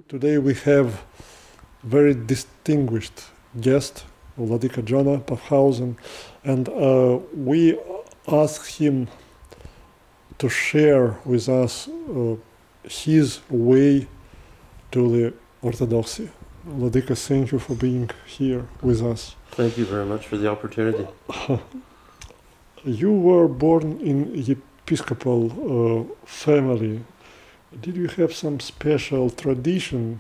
Today we have very distinguished guest, Vladika Jona Pavhausen, and we asked him to share with us his way to the Orthodoxy. Vladika, thank you for being here with us. Thank you very much for the opportunity. You were born in Episcopal family. Did you have some special tradition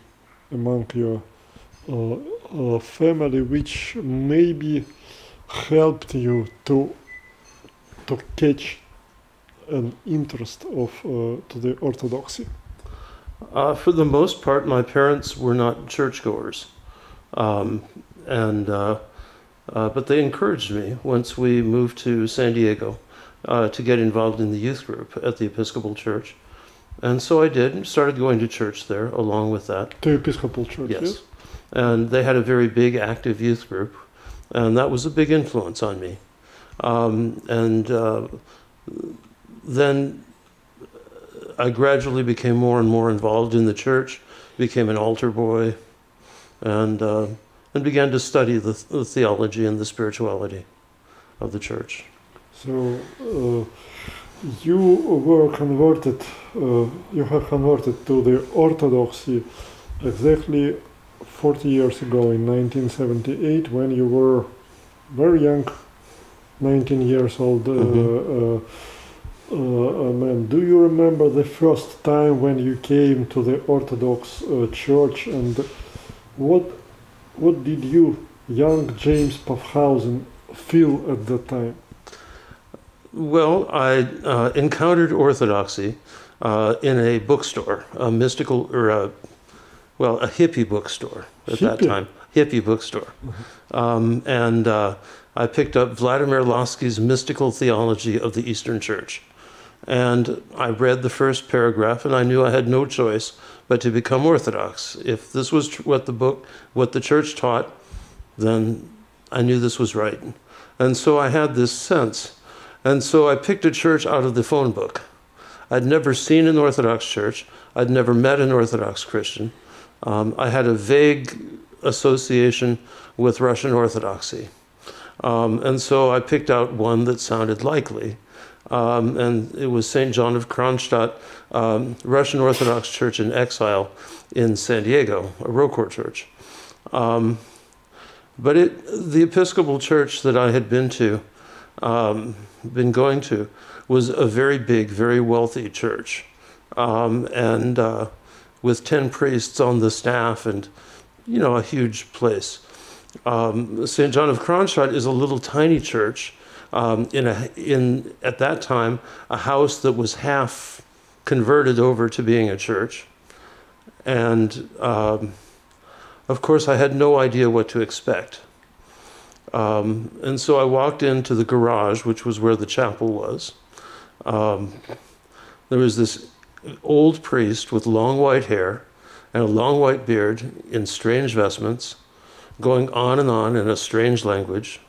among your family which maybe helped you to catch an interest of to the Orthodoxy? For the most part, my parents were not churchgoers, but they encouraged me once we moved to San Diego to get involved in the youth group at the Episcopal Church. And so I did, and started going to church there along with that. To Episcopal Church, yes. And they had a very big, active youth group, and that was a big influence on me. Then I gradually became more and more involved in the church, became an altar boy, and began to study the theology and the spirituality of the church. So you were converted, you have converted to the Orthodoxy exactly 40 years ago in 1978 when you were very young, 19 years old man. Do you remember the first time when you came to the Orthodox Church, and what did you, young James Pavhausen, feel at that time? Well, I encountered Orthodoxy in a bookstore, a mystical, or a hippie bookstore at that time. Hippie bookstore. I picked up Vladimir Lossky's Mystical Theology of the Eastern Church. And I read the first paragraph, and I knew I had no choice but to become Orthodox. If this was what the church taught, then I knew this was right. And so I had this sense. And so I picked a church out of the phone book. I'd never seen an Orthodox church. I'd never met an Orthodox Christian. I had a vague association with Russian Orthodoxy. And so I picked out one that sounded likely. And it was St. John of Kronstadt, Russian Orthodox Church in exile in San Diego, a ROCOR church. But the Episcopal Church that I had been going to, was a very big, very wealthy church, with 10 priests on the staff, and a huge place. St. John of Kronstadt is a little tiny church in at that time a house that was half converted over to being a church, and of course I had no idea what to expect. And so I walked into the garage, which was where the chapel was. There was this old priest with long white hair and a long white beard in strange vestments, going on and on in a strange language.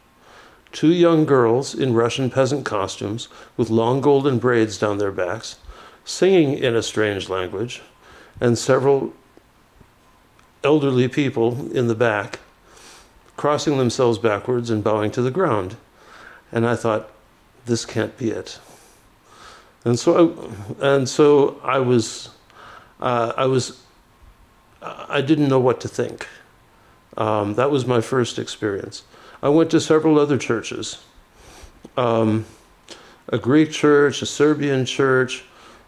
2 young girls in Russian peasant costumes with long golden braids down their backs, singing in a strange language, and several elderly people in the back, crossing themselves backwards and bowing to the ground. And I thought, this can't be it. And so I didn't know what to think. That was my first experience. I went to several other churches, a Greek church, a Serbian church,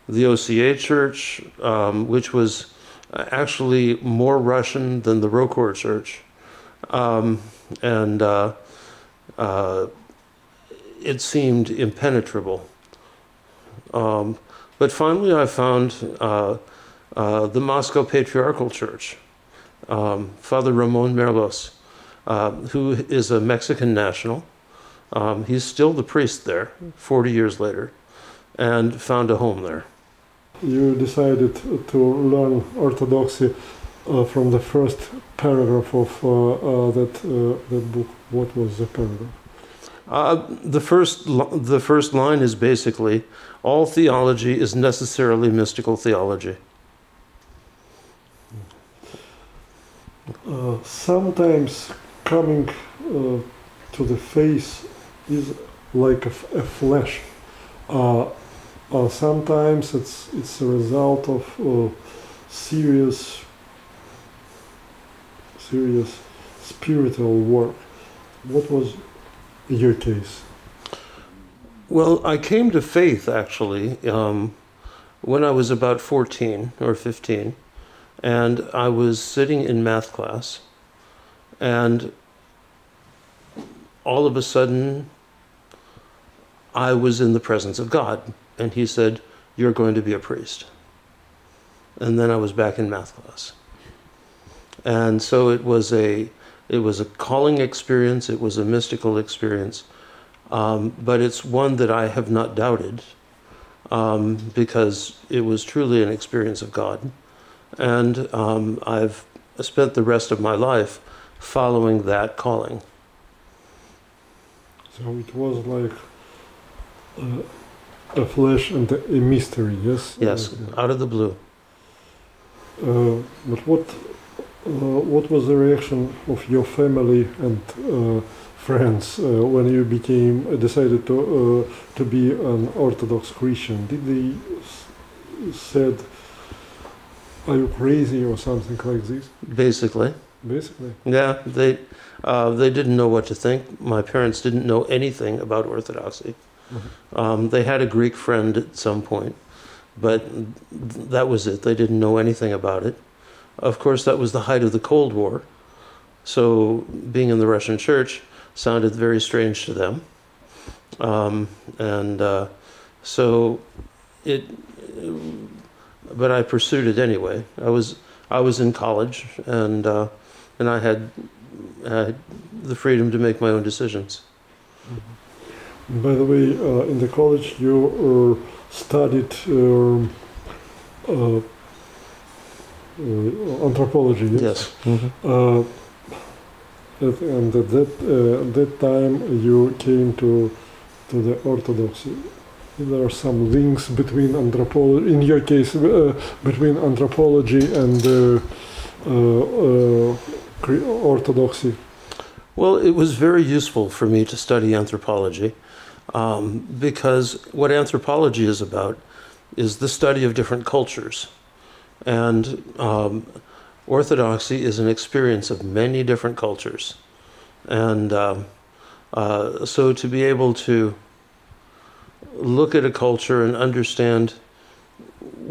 the OCA church, which was actually more Russian than the ROCOR church. It seemed impenetrable. But finally I found the Moscow Patriarchal Church, Father Ramon Merlos, who is a Mexican national. He's still the priest there, 40 years later, and found a home there. You decided to learn Orthodoxy from the first paragraph of that book. What was the paragraph? The first line is basically, all theology is necessarily mystical theology. Sometimes coming to the faith is like a flash. Sometimes it's a result of serious spiritual work. What was your case? Well, I came to faith actually when I was about 14 or 15, and I was sitting in math class, and all of a sudden I was in the presence of God, and he said, "You're going to be a priest." And then I was back in math class. And so it was a calling experience, it was a mystical experience, but it's one that I have not doubted, because it was truly an experience of God. And I've spent the rest of my life following that calling. So it was like a flash and a mystery, yes? Yes, out of the blue. But what was the reaction of your family and friends when you decided to be an Orthodox Christian? Did they said, "Are you crazy?" or something like this? Basically. Basically. Yeah, they didn't know what to think. My parents didn't know anything about Orthodoxy. Mm-hmm. They had a Greek friend at some point, but that was it. They didn't know anything about it. Of course, that was the height of the Cold War, so being in the Russian church sounded very strange to them. But I pursued it anyway. I was in college, and I had the freedom to make my own decisions. Mm-hmm. By the way, in the college you studied anthropology, yes? Yes. Mm-hmm. And at that time you came to the Orthodoxy. There are some links between anthropology, in your case, between anthropology and Orthodoxy. Well, it was very useful for me to study anthropology, because what anthropology is about is the study of different cultures. And Orthodoxy is an experience of many different cultures. And so to be able to look at a culture and understand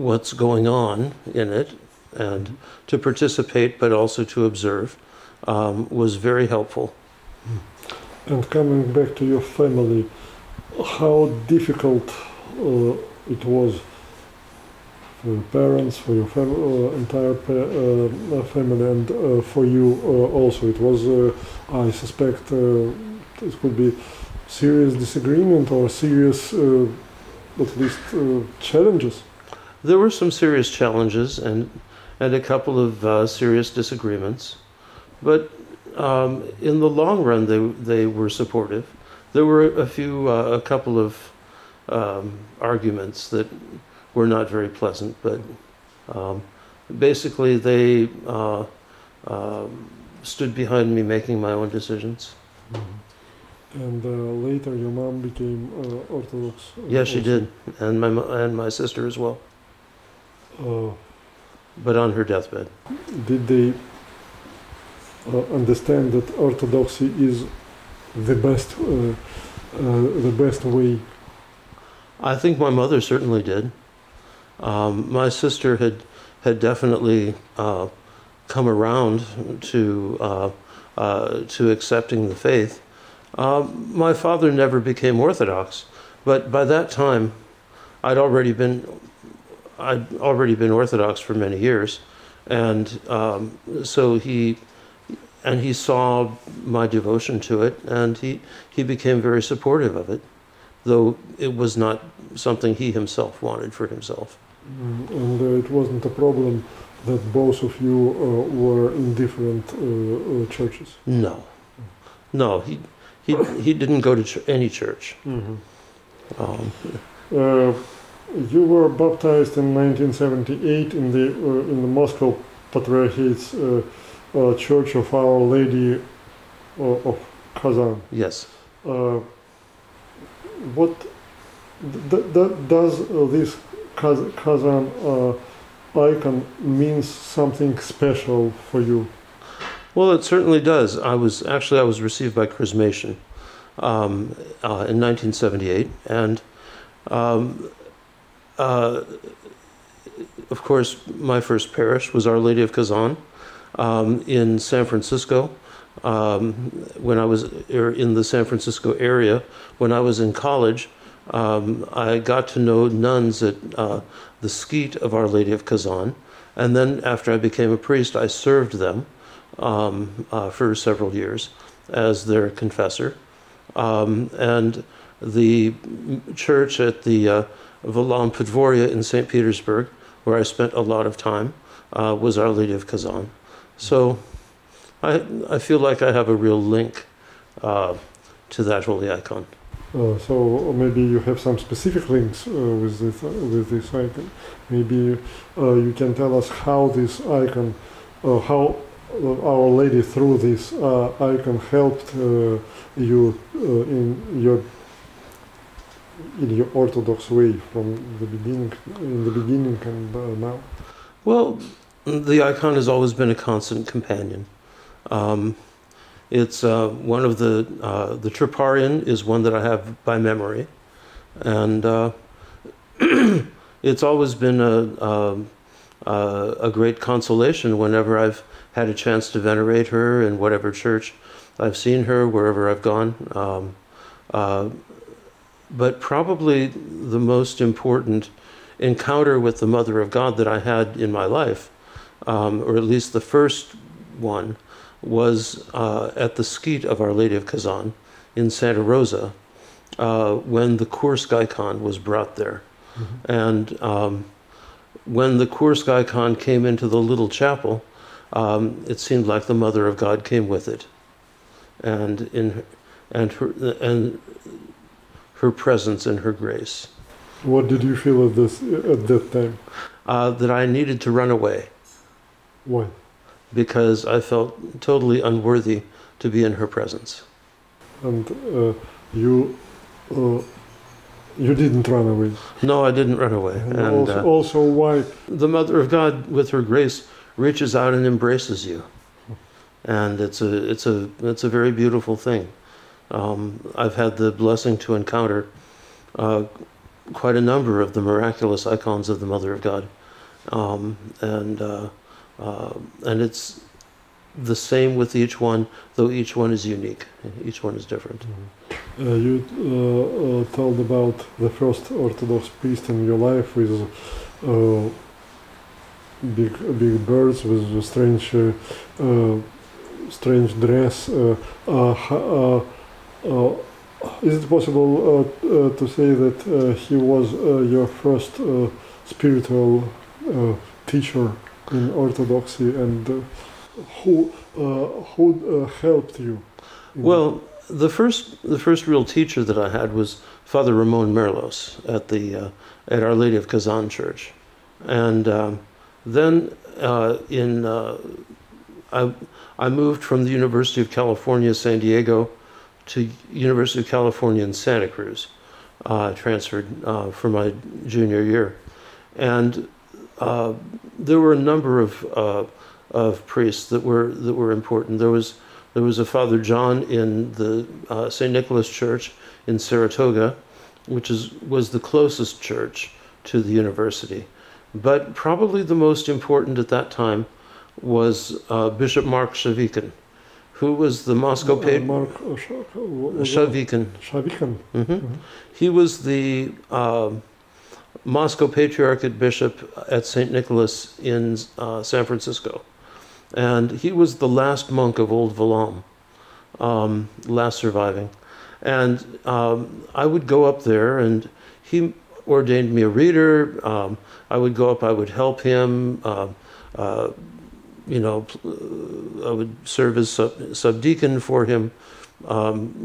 what's going on in it, and to participate but also to observe, was very helpful. And coming back to your family, how difficult it was for your parents, for your entire family, and for you also? It was, I suspect, it could be serious disagreement or serious, at least, challenges. There were some serious challenges and a couple of serious disagreements, but in the long run they were supportive. There were a couple of arguments that were not very pleasant, but basically they stood behind me making my own decisions. Mm-hmm. And later your mom became Orthodox? Yes, she did, and my sister as well. But on her deathbed. Did they understand that Orthodoxy is the best way? I think my mother certainly did. My sister had definitely come around to accepting the faith. My father never became Orthodox, but by that time, I'd already been Orthodox for many years, and so he saw my devotion to it, and he became very supportive of it, though it was not something he himself wanted for himself. And it wasn't a problem that both of you were in different churches? No, he didn't go to any church. Mm-hmm. You were baptized in 1978 in the Moscow Patriarchate's Church of Our Lady of Kazan. Yes. What does this Kazan icon means something special for you? Well, it certainly does. I was received by Chrismation in 1978, and of course, my first parish was Our Lady of Kazan in San Francisco. When I was in the San Francisco area, when I was in college, I got to know nuns at the Skeet of Our Lady of Kazan, and then after I became a priest, I served them for several years as their confessor. And the church at the Volam Podvorya in St. Petersburg, where I spent a lot of time, was Our Lady of Kazan. So I feel like I have a real link to that holy icon. So maybe you have some specific links with this icon. Maybe you can tell us how this icon, how Our Lady through this icon helped you in your Orthodox way from the beginning, and now. Well, the icon has always been a constant companion. It's one of the Troparion is one that I have by memory, and it's always been a great consolation whenever I've had a chance to venerate her in whatever church I've seen her, wherever I've gone. But probably the most important encounter with the Mother of God that I had in my life, or at least the first one, was at the Skeet of Our Lady of Kazan in Santa Rosa, when the Kursk icon was brought there. Mm-hmm. And when the Kursk icon came into the little chapel, it seemed like the Mother of God came with it, and her presence and her grace. What did you feel at that time? That I needed to run away. Why? Because I felt totally unworthy to be in her presence. And you didn't run away? No, I didn't run away. And also why? The Mother of God, with her grace, reaches out and embraces you, and it's a very beautiful thing. I've had the blessing to encounter quite a number of the miraculous icons of the Mother of God, and it's the same with each one, though each one is unique. Each one is different. Mm-hmm. You told about the first Orthodox priest in your life with big birds, with a strange dress. Is it possible to say that he was your first spiritual teacher in Orthodoxy, and who helped you? Well, the first real teacher that I had was Father Ramon Merlos at Our Lady of Kazan Church, and then I moved from the University of California, San Diego, to University of California in Santa Cruz, transferred for my junior year, and there were a number of priests that were important. There was a Father John in the St. Nicholas Church in Saratoga, which was the closest church to the university, but probably the most important at that time was Bishop Mark Shavikin, who was the Moscow Shavikin. Shavikin. Mm-hmm. Mm-hmm. He was the Moscow Patriarchate Bishop at St. Nicholas in San Francisco. And he was the last monk of Old Volam, last surviving. And I would go up there, and he ordained me a reader. I would go up, I would help him. I would serve as subdeacon for him,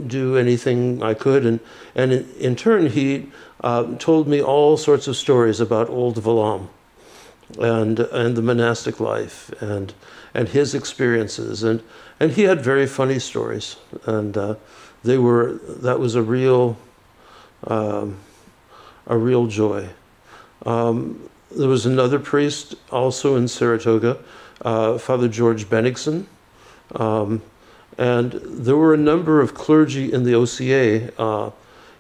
do anything I could. And in turn, he told me all sorts of stories about Old Volam. and the monastic life and his experiences, and he had very funny stories, and that was a real joy. There was another priest also in Saratoga, Father George Bennigsen, and there were a number of clergy in the OCA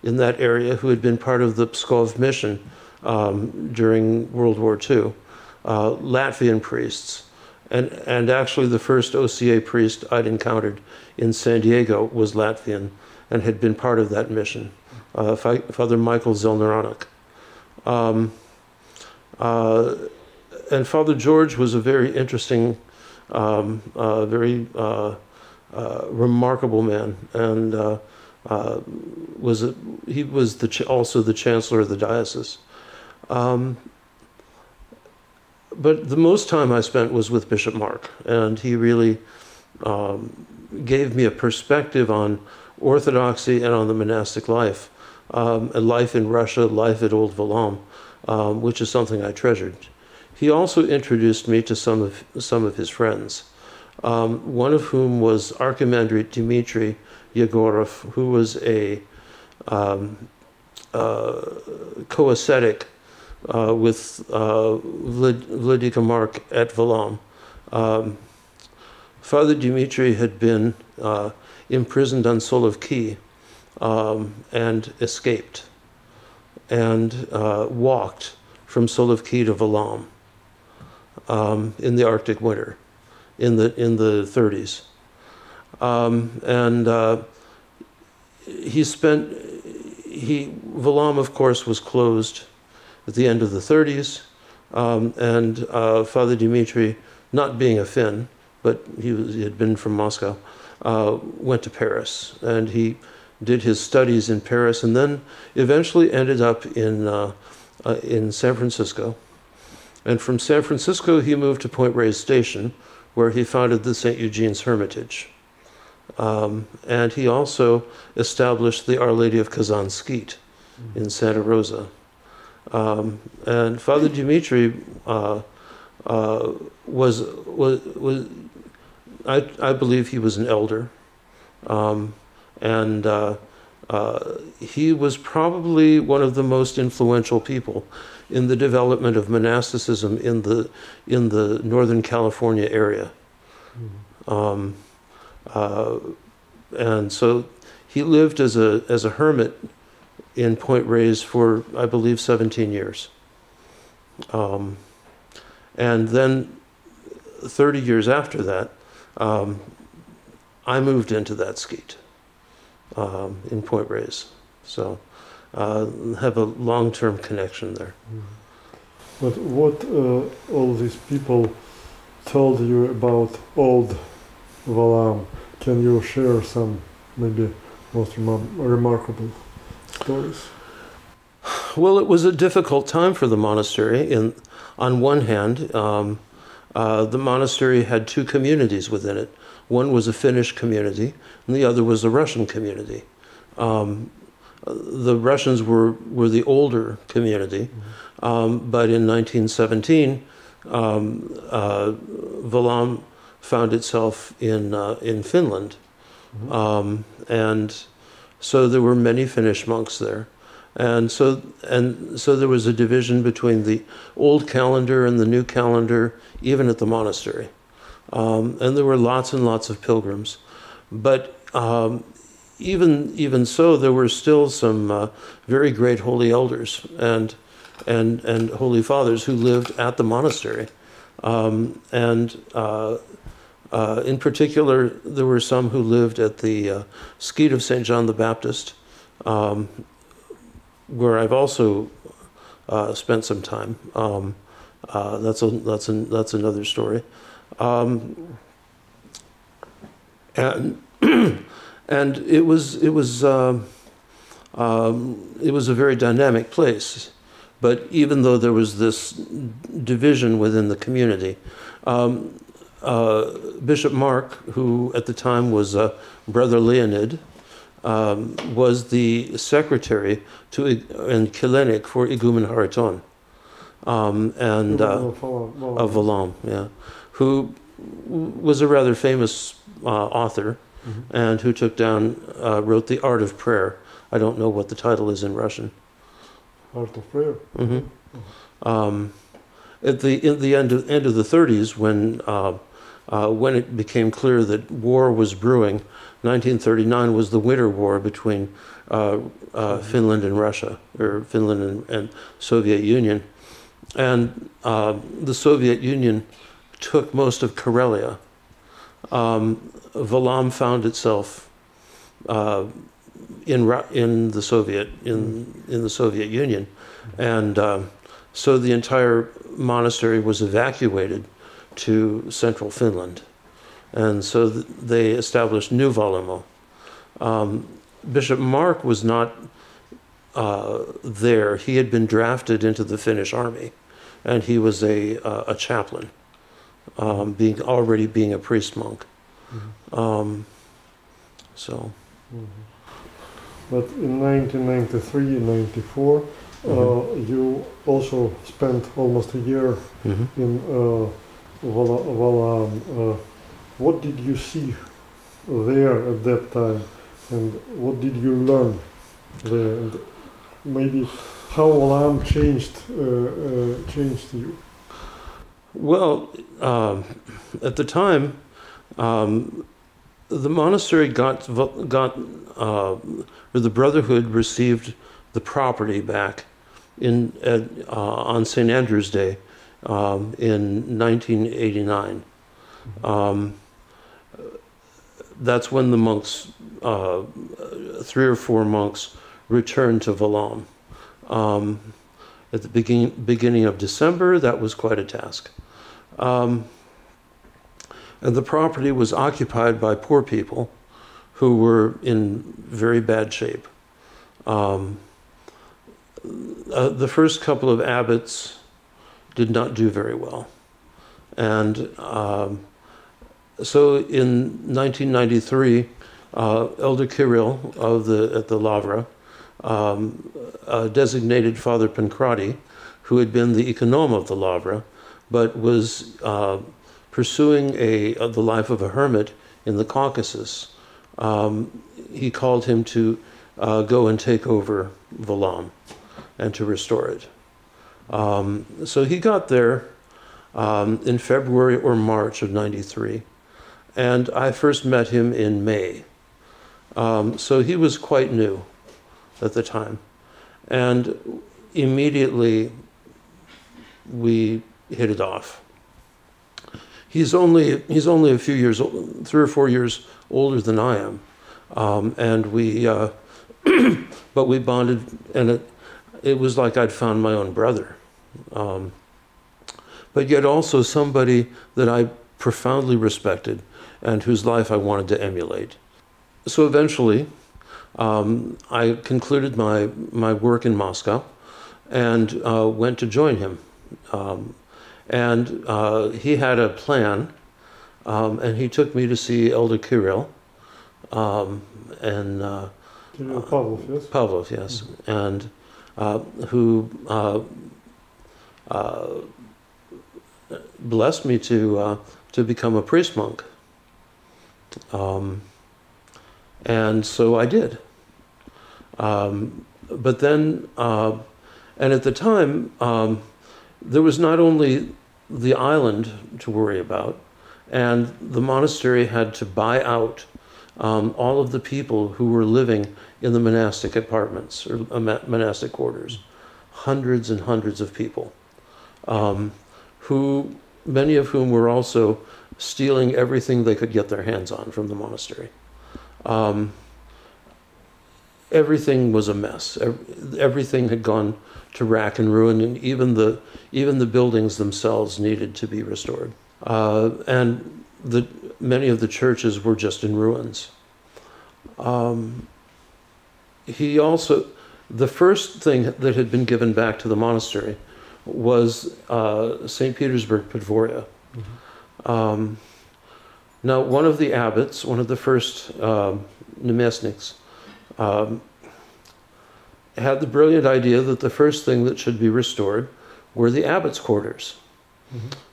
in that area who had been part of the Pskov mission during World War II, Latvian priests. And actually the first OCA priest I'd encountered in San Diego was Latvian and had been part of that mission, Father Michael Zelneranek. And Father George was a very interesting, very remarkable man, and he was also the chancellor of the diocese. But the most time I spent was with Bishop Mark, and he really gave me a perspective on Orthodoxy and on the monastic life, and life in Russia, life at Old Valam, which is something I treasured. He also introduced me to some of his friends, one of whom was Archimandrite Dmitry Yegorov, who was a co-ascetic with Vladika Mark at Valam. Father Dmitry had been imprisoned on Solovki and escaped, and walked from Solovki to Valam in the Arctic winter, in the 30s, and Valam, of course, was closed at the end of the 30s, and Father Dmitry, not being a Finn, but he had been from Moscow, went to Paris, and he did his studies in Paris, and then eventually ended up in San Francisco. And from San Francisco, he moved to Point Reyes Station, where he founded the St. Eugene's Hermitage. And he also established the Our Lady of Kazan Skeet in Santa Rosa. And Father Dmitry was I believe he was an elder, and he was probably one of the most influential people in the development of monasticism in the Northern California area. And so he lived as a hermit in Point Reyes for, I believe, 17 years. And then 30 years after that, I moved into that skeet in Point Reyes. So have a long-term connection there. But what all these people told you about Old Valam, can you share some maybe most remarkable stories? Well, it was a difficult time for the monastery. On one hand, the monastery had two communities within it. One was a Finnish community, and the other was a Russian community. The Russians were the older community, but in 1917, Valam found itself in Finland, and so there were many Finnish monks there, and so there was a division between the old calendar and the new calendar, even at the monastery, and there were lots and lots of pilgrims, but even so, there were still some very great holy elders and holy fathers who lived at the monastery, in particular, there were some who lived at the Skeet of St. John the Baptist, where I've also spent some time. That's another story, and it was a very dynamic place. But even though there was this division within the community, Bishop Mark, who at the time was Brother Leonid, was the secretary and Kilenik for Igumen Hariton. and of Valaam, yeah, who was a rather famous author, and who took down, wrote The Art of Prayer. I don't know what the title is in Russian. Art of Prayer. At the end of the 30s, when it became clear that war was brewing, 1939 was the Winter War between Finland and Russia, or Finland and Soviet Union, and the Soviet Union took most of Karelia. Valaam found itself in the Soviet Union, and so the entire monastery was evacuated to central Finland, and so they established New Valumo. Bishop Mark was not there. He had been drafted into the Finnish army, and he was a chaplain, already being a priest monk. But in 1993-94, you also spent almost a year in Valaam. What did you see there at that time, and what did you learn there? And maybe how Valaam changed you? Well, at the time, the monastery or the Brotherhood received the property back on St. Andrew's Day in 1989. That's when the monks, 3 or 4 monks, returned to Valaam. At the beginning of December, that was quite a task. And the property was occupied by poor people who were in very bad shape. The first couple of abbots did not do very well. And so in 1993, Elder Kirill at the Lavra designated Father Pancrati, who had been the econom of the Lavra, but was pursuing the life of a hermit in the Caucasus. He called him to go and take over Valaam and to restore it. So he got there in February or March of '93, and I first met him in May. So he was quite new at the time, and immediately we hit it off. He's only a few years, 3 or 4 years older than I am, and but we bonded, and it was like I'd found my own brother, but yet also somebody that I profoundly respected and whose life I wanted to emulate. So eventually, I concluded my work in Moscow and went to join him. And he had a plan, and he took me to see Elder Kirill, and Kirill Pavlov, yes? Pavlov, yes, and who blessed me to become a priest monk. And so I did. But then, and at the time, there was not only the island to worry about, and the monastery had to buy out all of the people who were living in the monastic apartments or monastic quarters, hundreds and hundreds of people, many of whom were also stealing everything they could get their hands on from the monastery. Everything was a mess. Everything had gone to rack and ruin, and even the buildings themselves needed to be restored. And many of the churches were just in ruins. The first thing that had been given back to the monastery was St. Petersburg Podvorya. Now, one of the abbots, one of the first namestniks, had the brilliant idea that the first thing that should be restored were the abbot's quarters.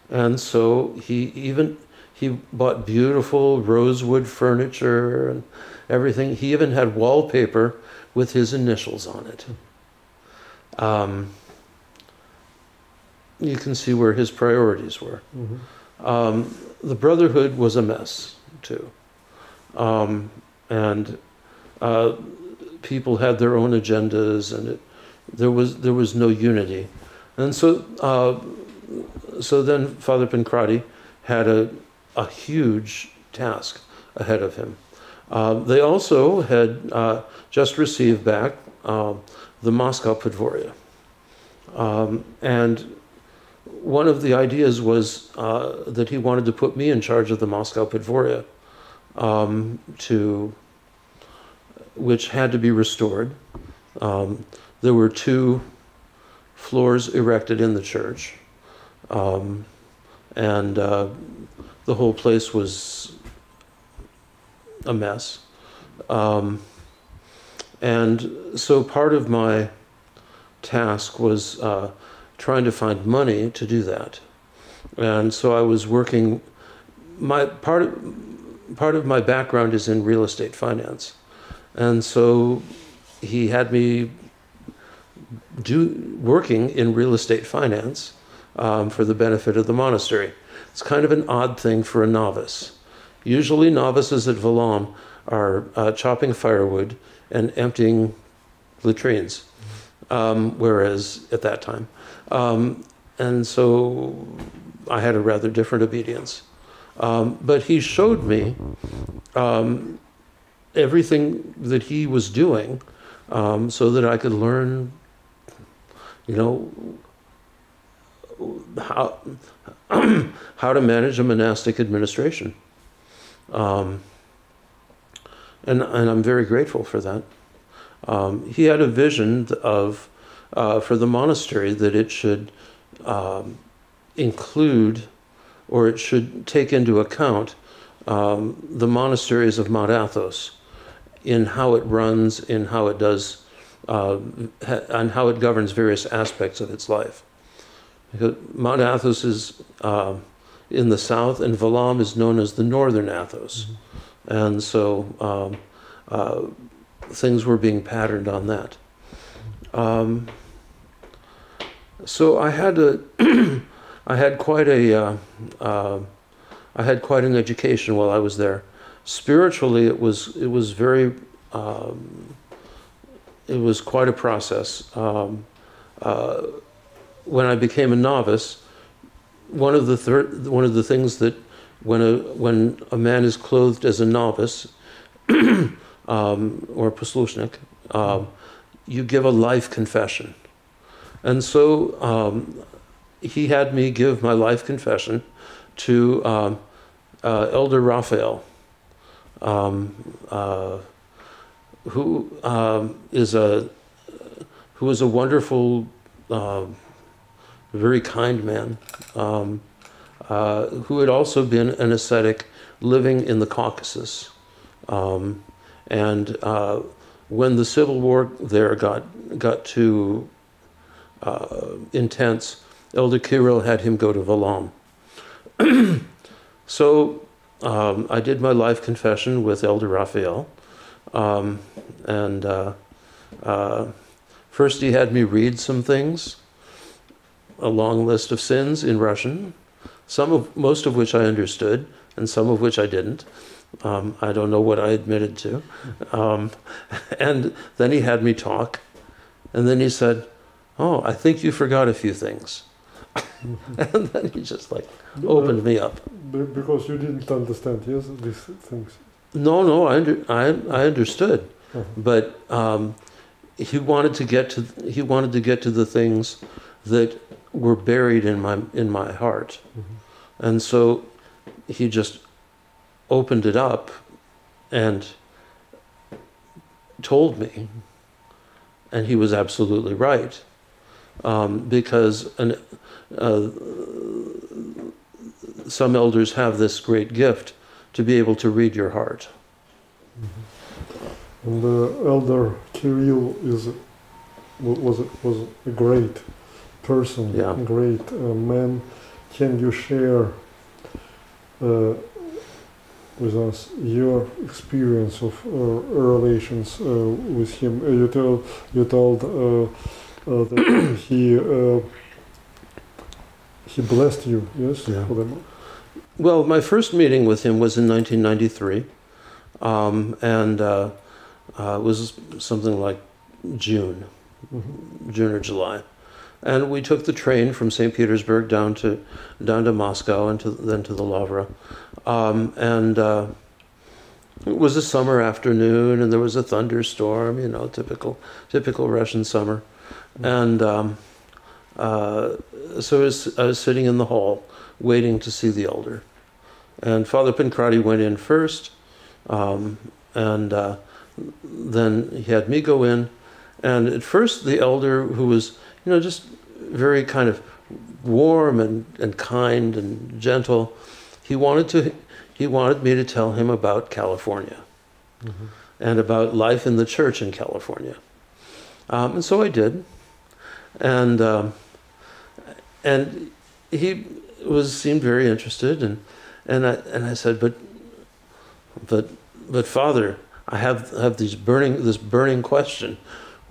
And so he bought beautiful rosewood furniture and everything. He even had wallpaper with his initials on it. You can see where his priorities were. The Brotherhood was a mess too, and people had their own agendas, and there was no unity. And so then Father Pancrati had a huge task ahead of him. They also had just received back the Moscow Podvorye. And one of the ideas was that he wanted to put me in charge of the Moscow Podvorye, which had to be restored. There were 2 floors erected in the church, and the whole place was a mess. And so part of my task was trying to find money to do that. And so I was working, part of my background is in real estate finance. And so he had me working in real estate finance for the benefit of the monastery. It's kind of an odd thing for a novice. Usually novices at Vallam are chopping firewood and emptying latrines, whereas at that time. And so I had a rather different obedience. But he showed me everything that he was doing so that I could learn, how to manage a monastic administration. And I'm very grateful for that. He had a vision of, for the monastery, that it should include, or it should take into account, the monasteries of Mount Athos in how it runs, in how it does, and how it governs various aspects of its life. Because Mount Athos is in the south, and Vallam is known as the Northern Athos. And so things were being patterned on that. So I had I had quite an education while I was there. Spiritually, it was very it was quite a process. When I became a novice, one of the things that when a man is clothed as a novice or poslushnik, you give a life confession. And so he had me give my life confession to Elder Raphael, who is a wonderful, very kind man, who had also been an ascetic living in the Caucasus. And when the civil war there got too intense, Elder Kirill had him go to Vallam. So I did my life confession with Elder Raphael. First he had me read some things, a long list of sins in Russian, most of which I understood, and some of which I didn't. I don't know what I admitted to. And then he had me talk, and then he said, "Oh, I think you forgot a few things." And then he just opened me up. Because you didn't understand, yes, these things. No, I understood, but he wanted to get to the things that were buried in my heart, and so he just opened it up and told me, and he was absolutely right, because some elders have this great gift to be able to read your heart. And the Elder Kirill was a great person, Yeah. great man. Can you share with us your experience of relations with him? You told that he blessed you, yes? Yeah. For them? Well, my first meeting with him was in 1993, and it was something like June, June or July, and we took the train from St. Petersburg down to Moscow and then to the Lavra, and it was a summer afternoon, and there was a thunderstorm, you know, typical Russian summer, and so I was sitting in the hall waiting to see the elder. And Father Pancrati went in first, and then he had me go in. And at first the elder, who was, you know, just very kind of warm and kind and gentle, he wanted me to tell him about California and about life in the church in California. And so I did. And he seemed very interested, and I said, but Father, I have this burning question.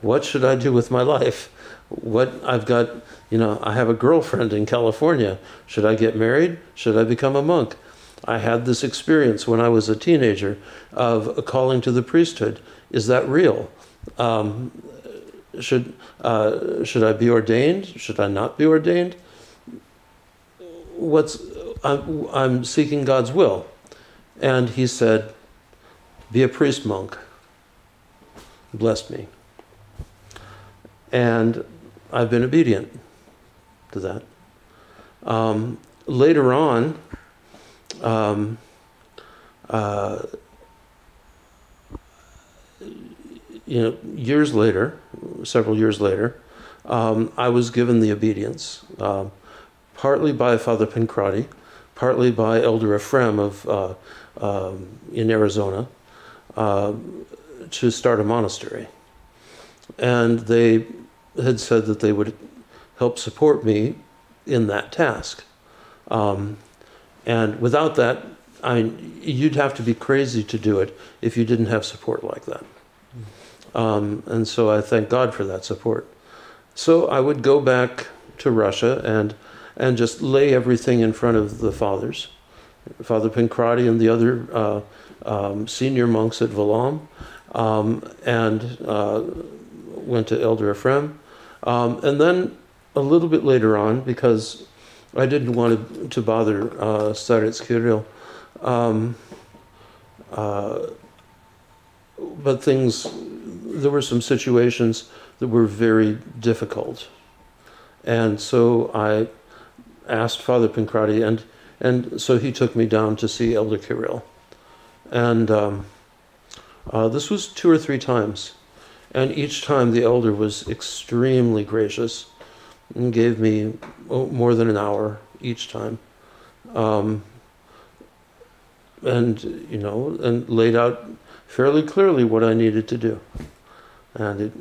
What should I do with my life? I've got, you know, I have a girlfriend in California. Should I get married? Should I become a monk? I had this experience when I was a teenager of a calling to the priesthood. Is that real? Should I be ordained? Should I not be ordained? I'm seeking God's will. And he said, be a priest monk. Blessed me. And I've been obedient to that. Later on, you know, several years later, I was given the obedience, partly by Father Pancrati, partly by Elder Ephraim in Arizona, to start a monastery. And they had said that they would help support me in that task. And without that, you'd have to be crazy to do it if you didn't have support like that. And so I thank God for that support. So I would go back to Russia and just lay everything in front of the fathers, Father Pancrati and the other senior monks at Valom, and went to Elder Ephraim. And then a little bit later on, because I didn't want to bother Starets Kirill, but there were some situations that were very difficult. And so I asked Father Pancrati, and so he took me down to see Elder Kirill. And this was 2 or 3 times. And each time the elder was extremely gracious and gave me more than an hour each time. And, you know, and laid out fairly clearly what I needed to do. And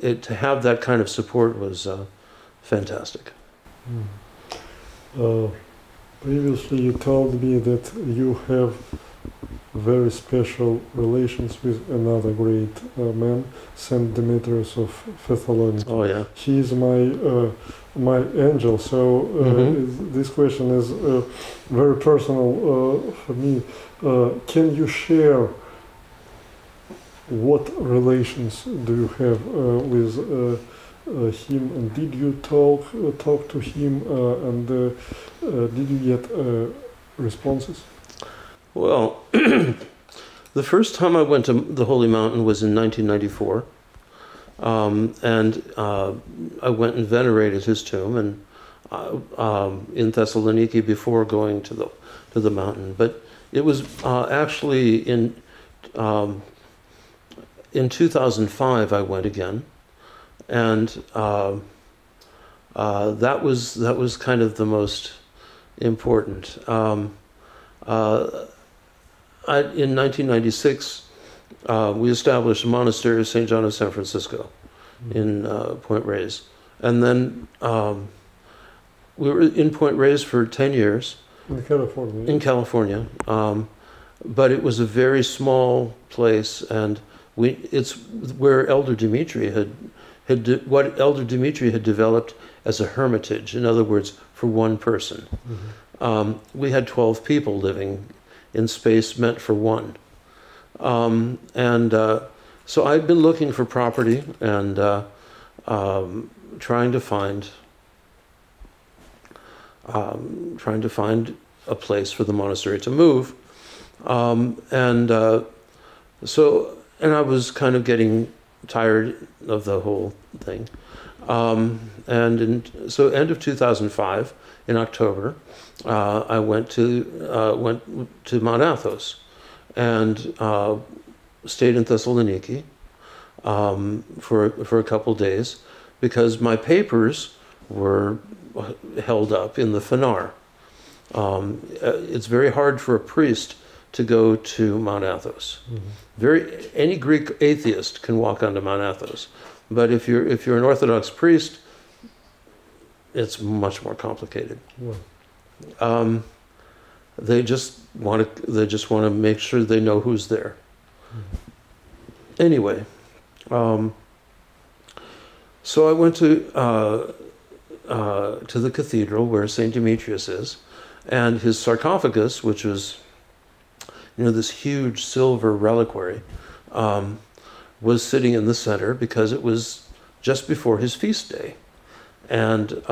to have that kind of support was fantastic. Previously you told me that you have very special relations with another great man, Saint Demetrius of Thessaloniki. Oh yeah. He is my angel, so this question is very personal for me. Can you share what relations do you have with him, and did you talk to him, and did you get responses? Well, the first time I went to the Holy Mountain was in 1994, and I went and venerated his tomb and in Thessaloniki before going to the mountain. But it was actually in 2005 I went again, and that was kind of the most important. In 1996, we established a monastery of St. John of San Francisco in Point Reyes. And then we were in Point Reyes for 10 years. In California. In California. But it was a very small place, and it's where Elder Dimitri what Elder Dimitri had developed as a hermitage, in other words, for one person. We had 12 people living in space meant for one. So I'd been looking for property and trying to find a place for the monastery to move. And I was kind of getting tired of the whole thing. So end of 2005, in October, I went to Mount Athos and stayed in Thessaloniki for a couple days because my papers were held up in the Fanar. It's very hard for a priest to go to Mount Athos. Any Greek atheist can walk onto Mount Athos, but if you're an Orthodox priest, it's much more complicated. They just want to make sure they know who's there. Anyway, so I went to the cathedral where Saint Demetrius is, and his sarcophagus, which was, this huge silver reliquary, was sitting in the center because it was just before his feast day, and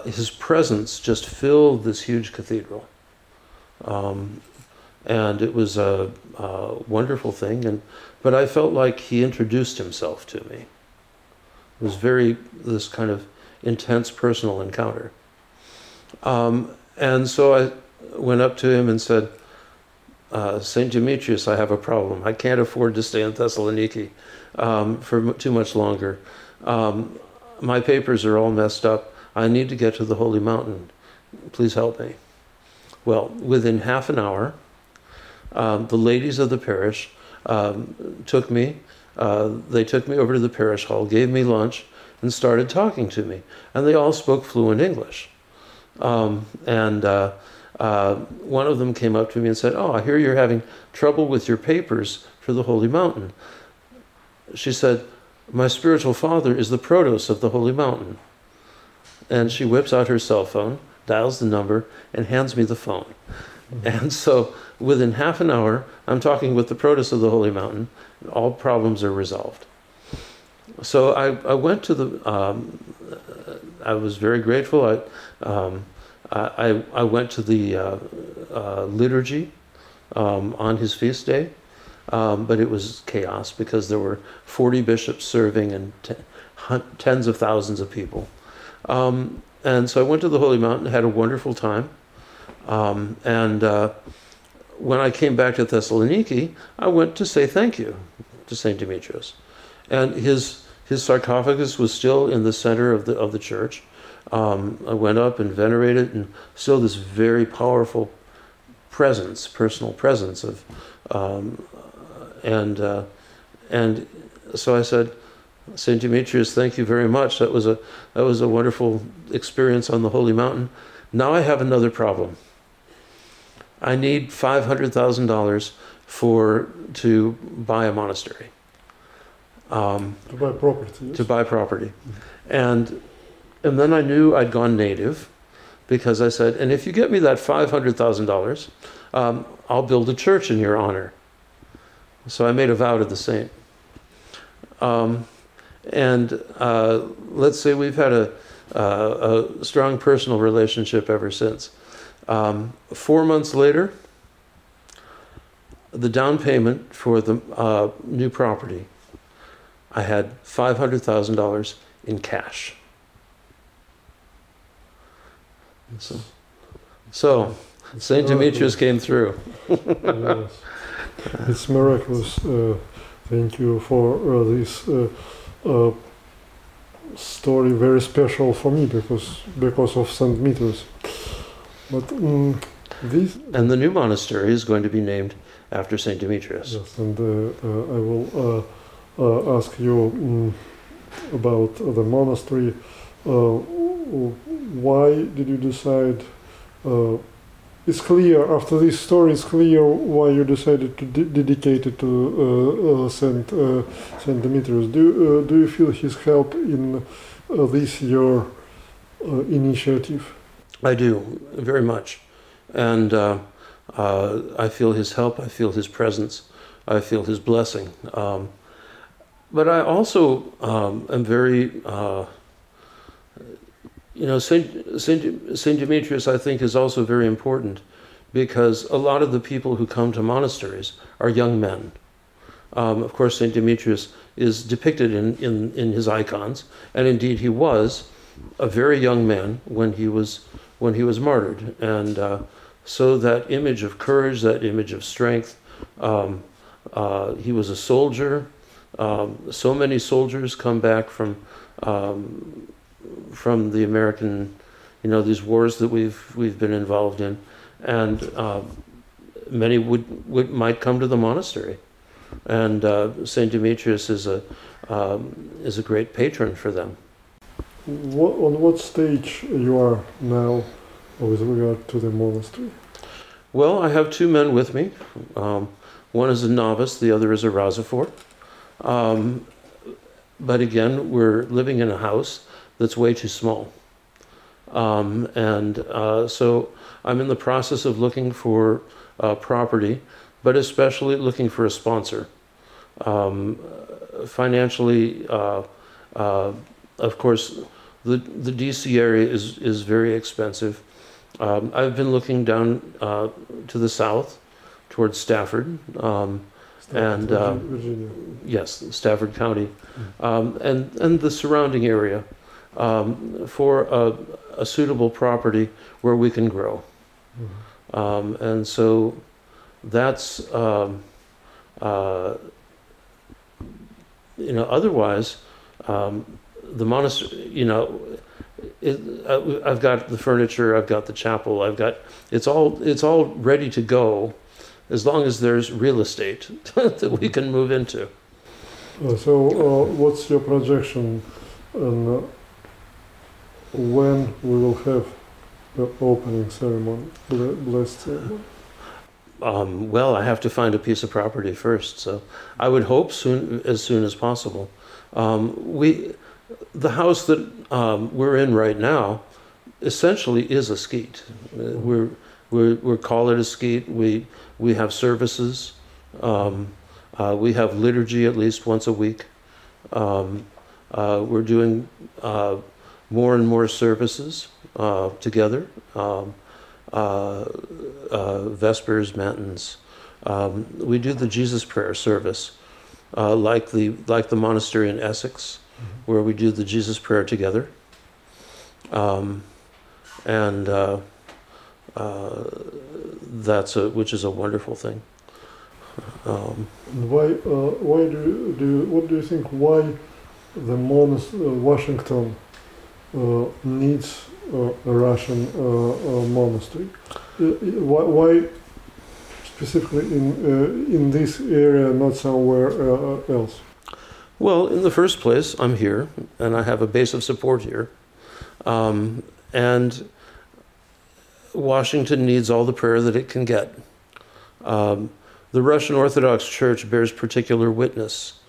his presence just filled this huge cathedral, and it was a wonderful thing. But I felt like he introduced himself to me. It was this kind of intense personal encounter. And so I went up to him and said, St. Demetrius, I have a problem. I can't afford to stay in Thessaloniki for too much longer. My papers are all messed up. I need to get to the Holy Mountain. Please help me. Well, within half an hour, the ladies of the parish took me over to the parish hall, gave me lunch, and started talking to me. And they all spoke fluent English. One of them came up to me and said, "Oh, I hear you're having trouble with your papers for the Holy Mountain." She said, "My spiritual father is the protos of the Holy Mountain." And she whips out her cell phone, dials the number, and hands me the phone. And so within half an hour, I'm talking with the protos of the Holy Mountain, and all problems are resolved. So I went to I was very grateful. I went to the liturgy on his feast day, but it was chaos because there were 40 bishops serving and tens of thousands of people. And so I went to the Holy Mountain, had a wonderful time. When I came back to Thessaloniki, I went to say thank you to St. Demetrius. And his sarcophagus was still in the center of the church. I went up and venerated, and still this very powerful presence, personal presence of, and so I said, St. Demetrius, thank you very much. That was a wonderful experience on the Holy Mountain. Now I have another problem. I need $500,000 to buy a monastery. To buy property. Yes. To buy property, and then I knew I'd gone native, because I said, and if you get me that $500,000, I'll build a church in your honor. So I made a vow to the saint. Let's say we've had a strong personal relationship ever since. 4 months later, the down payment for the new property, I had $500,000 in cash. So St. Demetrius came through. Yes. It's miraculous. Thank you for this story, very special for me because of St. Demetrius. But and the new monastery is going to be named after St. Demetrius. Yes, and I will ask you about the monastery. Why did you decide? It's clear after this story. It's clear why you decided to dedicate it to Saint Demetrius. Do you feel his help in this your initiative? I do, very much. And I feel his help, I feel his presence, I feel his blessing. But I also am very, Saint Demetrius, I think, is also very important because a lot of the people who come to monasteries are young men. Of course, Saint Demetrius is depicted in his icons, and indeed he was a very young man when he was martyred. And so that image of courage, that image of strength, he was a soldier. So many soldiers come back from the American, these wars that we've been involved in, and many might come to the monastery, and Saint Demetrius is a great patron for them. On what stage you are now with regard to the monastery? Well, I have two men with me. One is a novice, the other is a Rosafor. But again, we're living in a house that's way too small. So I'm in the process of looking for property, but especially looking for a sponsor. Financially, of course, the DC area is very expensive. I've been looking down to the south, towards Stafford, Virginia. Yes, Stafford County, and the surrounding area for a suitable property where we can grow. And so that's otherwise. The monastery, I've got the furniture, I've got the chapel, it's all ready to go, as long as there's real estate that we can move into. So, what's your projection on when we will have the opening ceremony, blessed ceremony? Well, I have to find a piece of property first, so I would hope as soon as possible. The house that we're in right now essentially is a skete. We call it a skete. We have services. We have liturgy at least once a week. We're doing more and more services together. Vespers, matins. We do the Jesus Prayer service, like the monastery in Essex, where we do the Jesus Prayer together, which is a wonderful thing. What do you think? Why the Washington needs a Russian monastery? Why specifically in this area, not somewhere else? Well, in the first place, I'm here, and I have a base of support here. And Washington needs all the prayer that it can get. The Russian Orthodox Church bears particular witness,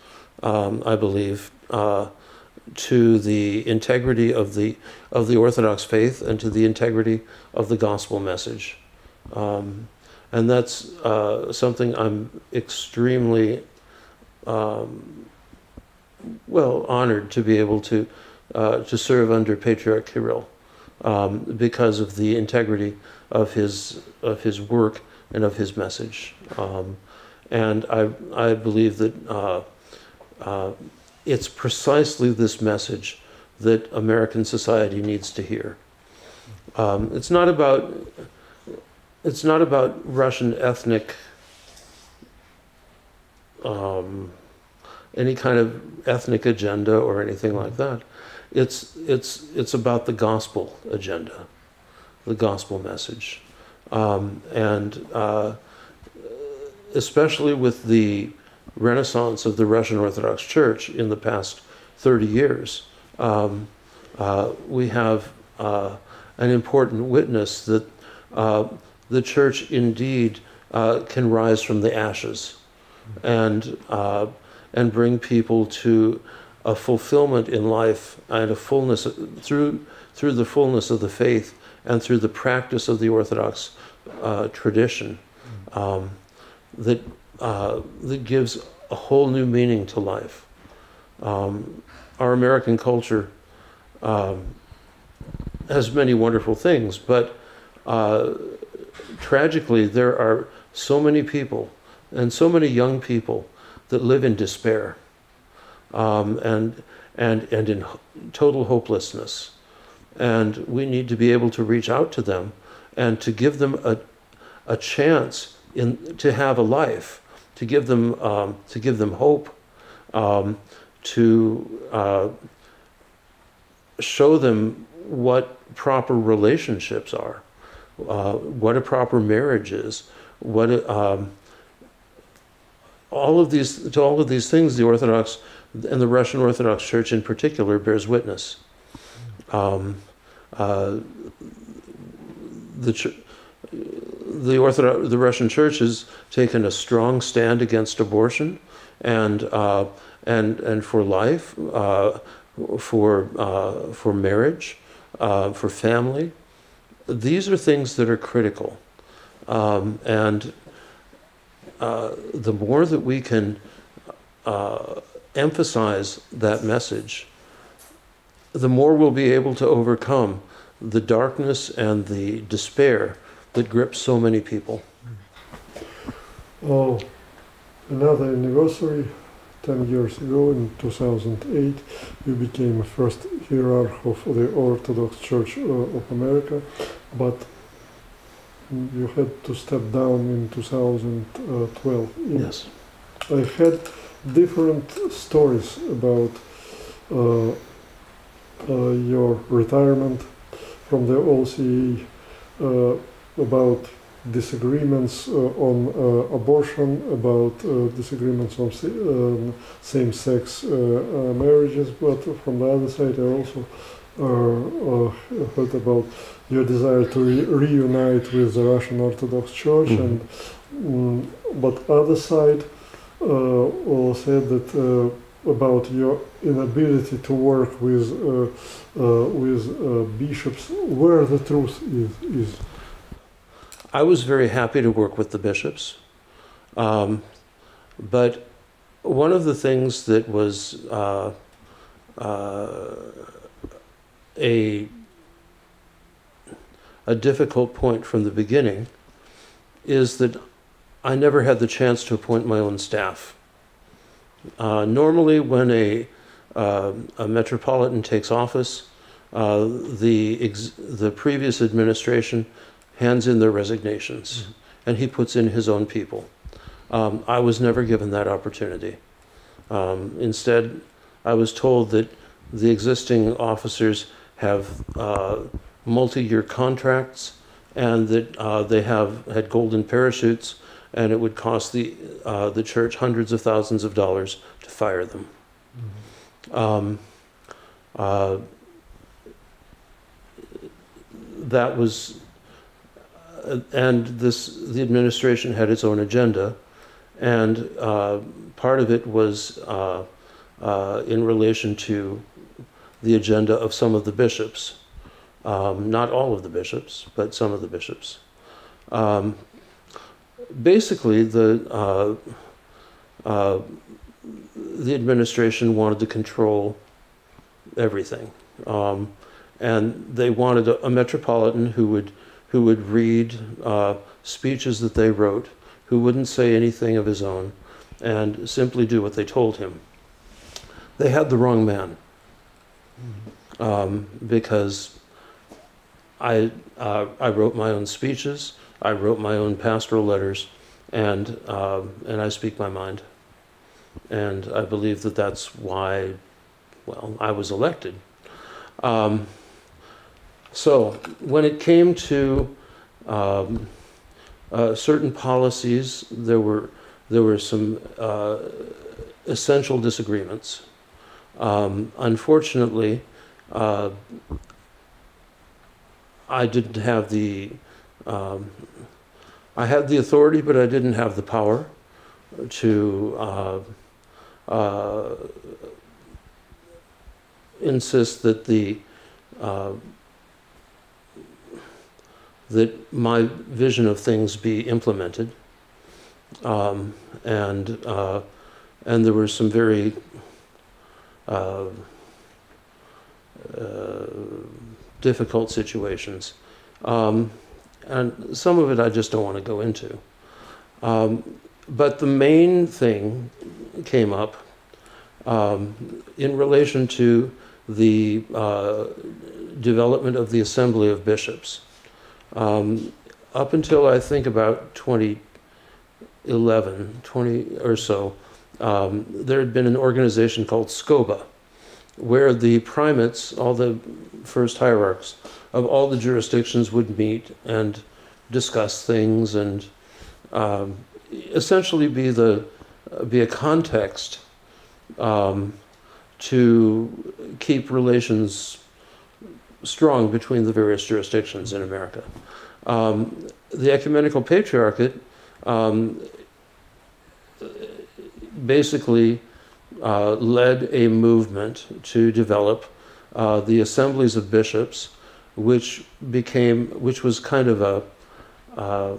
I believe, to the integrity of the Orthodox faith and to the integrity of the gospel message. And that's something I'm extremely honored to be able to serve under Patriarch Kirill, because of the integrity of his work and of his message. And I believe that it's precisely this message that American society needs to hear. It's not about Russian ethnic, any kind of ethnic agenda or anything like that. It's about the gospel agenda, the gospel message, and especially with the renaissance of the Russian Orthodox Church in the past 30 years, we have an important witness that the church indeed can rise from the ashes and bring people to a fulfillment in life and a fullness through the fullness of the faith and through the practice of the Orthodox tradition that gives a whole new meaning to life. Our American culture has many wonderful things, but tragically there are so many people and so many young people that live in despair and in total hopelessness. And we need to be able to reach out to them and to give them a chance to have a life, to give them hope, to show them what proper relationships are, what a proper marriage is, all of these things the Orthodox and the Russian Orthodox Church in particular bears witness. The Russian Church has taken a strong stand against abortion and for life, for marriage, for family. These are things that are critical, and the more that we can emphasize that message, the more we'll be able to overcome the darkness and the despair that grips so many people. Oh, another anniversary, 10 years ago in 2008, you became the first hierarch of the Orthodox Church of America, but you had to step down in 2012. Yes. I had different stories about your retirement from the OCE, about disagreements on abortion, about disagreements on same-sex marriages, but from the other side I also heard about your desire to reunite with the Russian Orthodox Church, and but other side said that about your inability to work with bishops. Where the truth is. I was very happy to work with the bishops, but one of the things that was a difficult point from the beginning is that I never had the chance to appoint my own staff. Normally, when a metropolitan takes office, the previous administration hands in their resignations, and he puts in his own people. I was never given that opportunity. Instead, I was told that the existing officers have multi-year contracts and that they had golden parachutes, and it would cost the church hundreds of thousands of dollars to fire them. That was, and the administration had its own agenda, and part of it was in relation to the agenda of some of the bishops. Not all of the bishops, but some of the bishops. Basically, the administration wanted to control everything, and they wanted a metropolitan who would read speeches that they wrote, who wouldn't say anything of his own, and simply do what they told him. They had the wrong man, because I wrote my own speeches, I wrote my own pastoral letters, and I speak my mind. And I believe that that's why, well, I was elected. So when it came to certain policies, there there were some essential disagreements. Unfortunately, I didn't have I had the authority, but I didn't have the power to insist that that my vision of things be implemented, and there were some very difficult situations, and some of it I just don't want to go into. But the main thing came up in relation to the development of the Assembly of Bishops. Up until I think about 2011, 20 or so, there had been an organization called SCOBA, where the primates, all the first hierarchs of all the jurisdictions, would meet and discuss things and essentially be a context to keep relations strong between the various jurisdictions in America. The Ecumenical Patriarchate basically led a movement to develop the assemblies of bishops, which was kind of a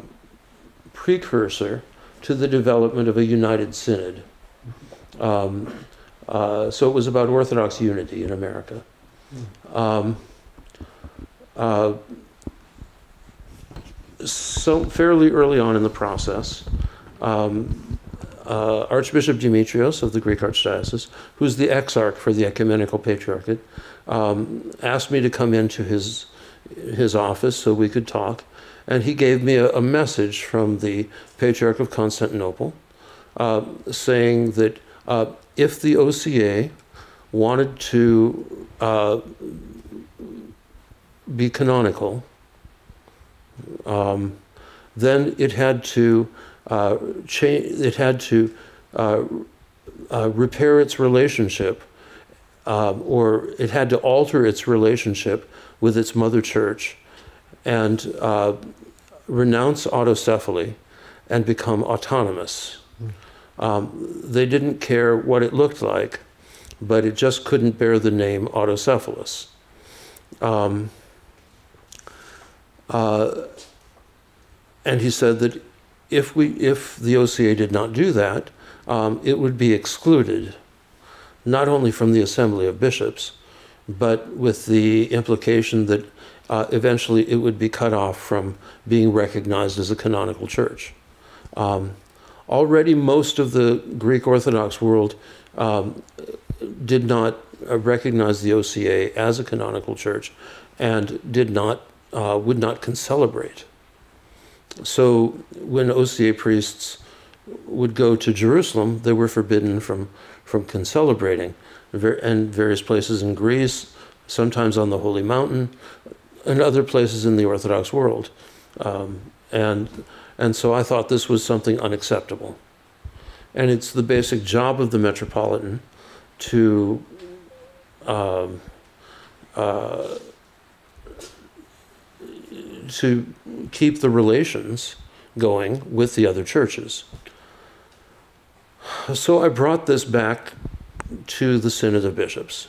precursor to the development of a united synod. So it was about Orthodox unity in America. So fairly early on in the process, Archbishop Demetrios of the Greek Archdiocese, who's the exarch for the Ecumenical Patriarchate, asked me to come into his office so we could talk, and he gave me a message from the Patriarch of Constantinople saying that if the OCA wanted to be canonical, then it had to repair its relationship, or it had to alter its relationship with its mother church and renounce autocephaly and become autonomous. They didn't care what it looked like, but it just couldn't bear the name autocephalous. And he said that if the OCA did not do that, it would be excluded, not only from the Assembly of Bishops, but with the implication that eventually it would be cut off from being recognized as a canonical church. Already most of the Greek Orthodox world did not recognize the OCA as a canonical church and would not concelebrate. So when OCA priests would go to Jerusalem, they were forbidden from concelebrating, and various places in Greece, sometimes on the Holy Mountain, and other places in the Orthodox world. And so I thought this was something unacceptable. And it's the basic job of the Metropolitan to keep the relations going with the other churches. So I brought this back to the Synod of Bishops,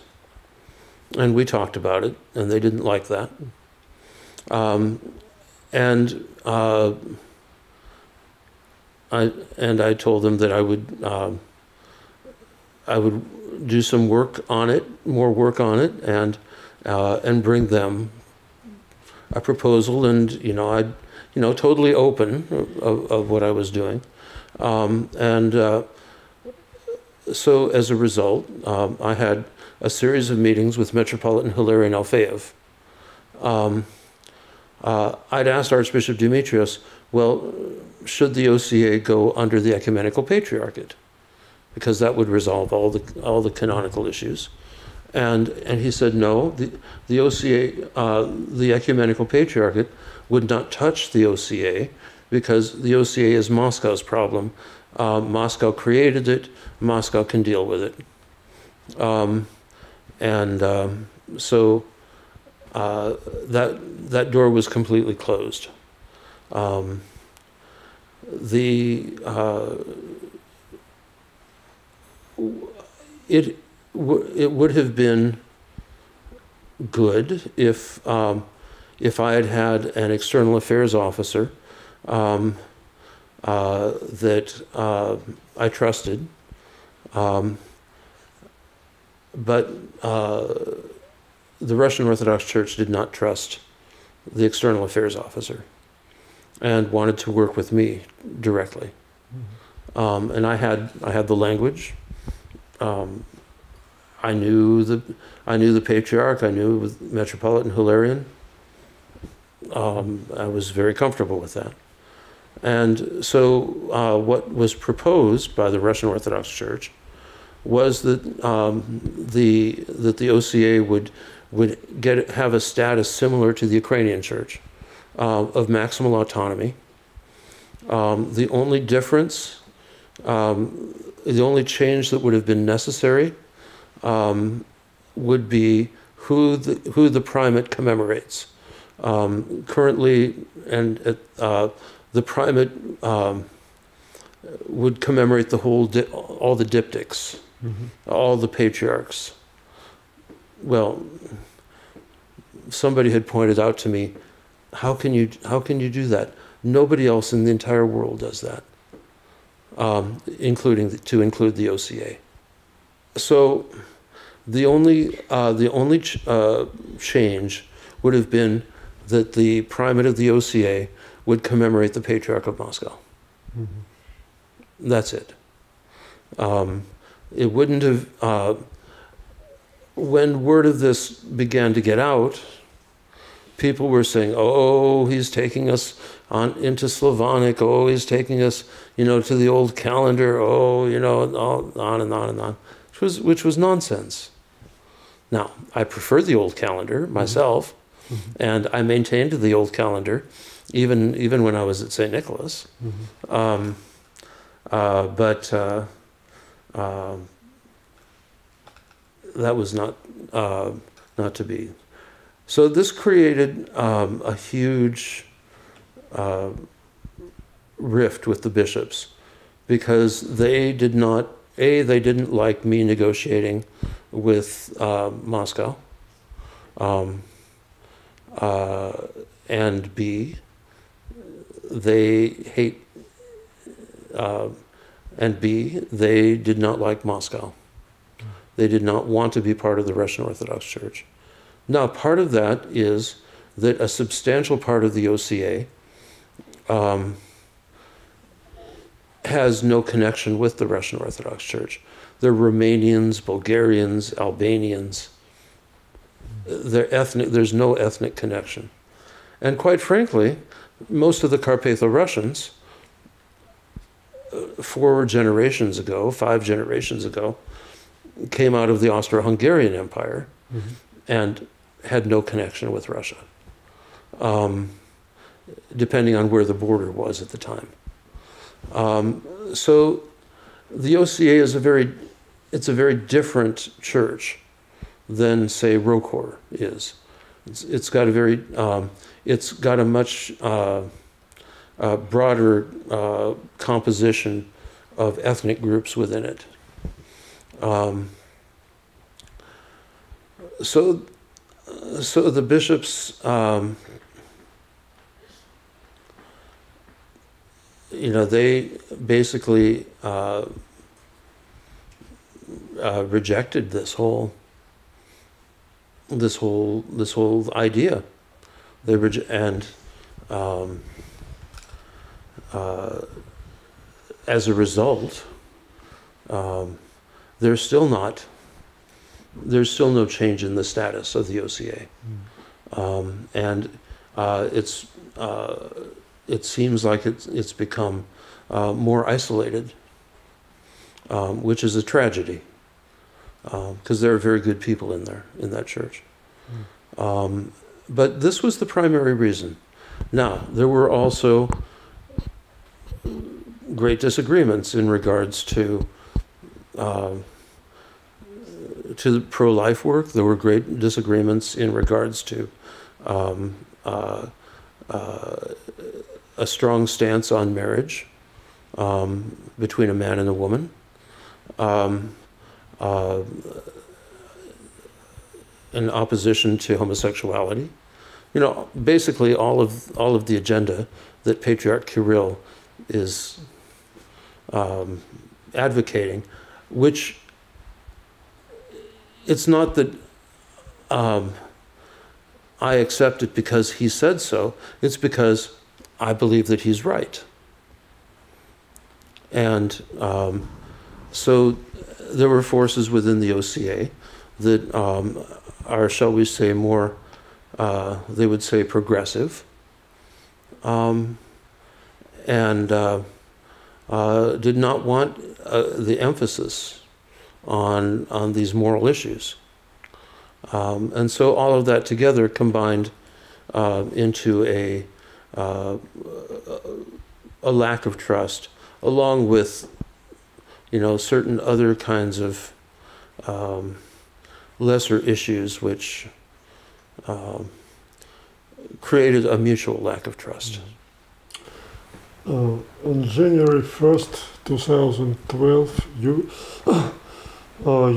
and we talked about it, and they didn't like that. I told them that I would do some work on it, more work on it, and bring them a proposal, and I'd totally open of what I was doing, so as a result, I had a series of meetings with Metropolitan Hilarion Alfeev. I'd asked Archbishop Demetrios, well, should the OCA go under the Ecumenical Patriarchate? Because that would resolve all the canonical issues. And he said, no, the OCA, the Ecumenical Patriarchate would not touch the OCA because the OCA is Moscow's problem. Moscow created it. Moscow can deal with it. So that door was completely closed. It would have been good if I had had an external affairs officer that I trusted, but the Russian Orthodox Church did not trust the external affairs officer and wanted to work with me directly. And I had the language. I knew the patriarch. I knew Metropolitan Hilarion. I was very comfortable with that. And so what was proposed by the Russian Orthodox Church was that the OCA would have a status similar to the Ukrainian Church, of maximal autonomy. The only difference, the only change that would have been necessary would be who the primate commemorates. Currently, the primate would commemorate all the diptychs, all the patriarchs. Well, somebody had pointed out to me, how can you do that? Nobody else in the entire world does that, including the OCA. So the only change would have been that the primate of the OCA would commemorate the Patriarch of Moscow. That's it. It wouldn't have. When word of this began to get out, people were saying, "Oh, he's taking us into Slavonic. Oh, he's taking us, to the old calendar. Oh, on and on and on," which was nonsense. Now, I prefer the old calendar myself, and I maintained the old calendar, even when I was at St. Nicholas. But that was not to be. So this created a huge rift with the bishops, because they didn't like me negotiating with Moscow, and B, they did not like Moscow. They did not want to be part of the Russian Orthodox Church. Now, part of that is that a substantial part of the OCA has no connection with the Russian Orthodox Church. They're Romanians, Bulgarians, Albanians. They're ethnic. There's no ethnic connection. And quite frankly, most of the Carpatho-Russians, 5 generations ago, came out of the Austro-Hungarian Empire and had no connection with Russia, depending on where the border was at the time. So the OCA is a very different church than, say, ROCOR is. It's got a much broader composition of ethnic groups within it. So the bishops, they basically rejected this whole idea. As a result, there's still no change in the status of the OCA, and it seems like it's become more isolated, which is a tragedy, because there are very good people in that church. But this was the primary reason. Now, there were also great disagreements in regards to the pro-life work. There were great disagreements in regards to a strong stance on marriage between a man and a woman. In opposition to homosexuality. You know, basically all of the agenda that Patriarch Kirill is advocating, which it's not that I accept it because he said so, it's because I believe that he's right. And so there were forces within the OCA that are, shall we say, more, they would say, progressive, and did not want the emphasis on these moral issues. And so all of that together combined into a lack of trust, along with, you know, certain other kinds of lesser issues which created a mutual lack of trust. On January 1st, 2012, you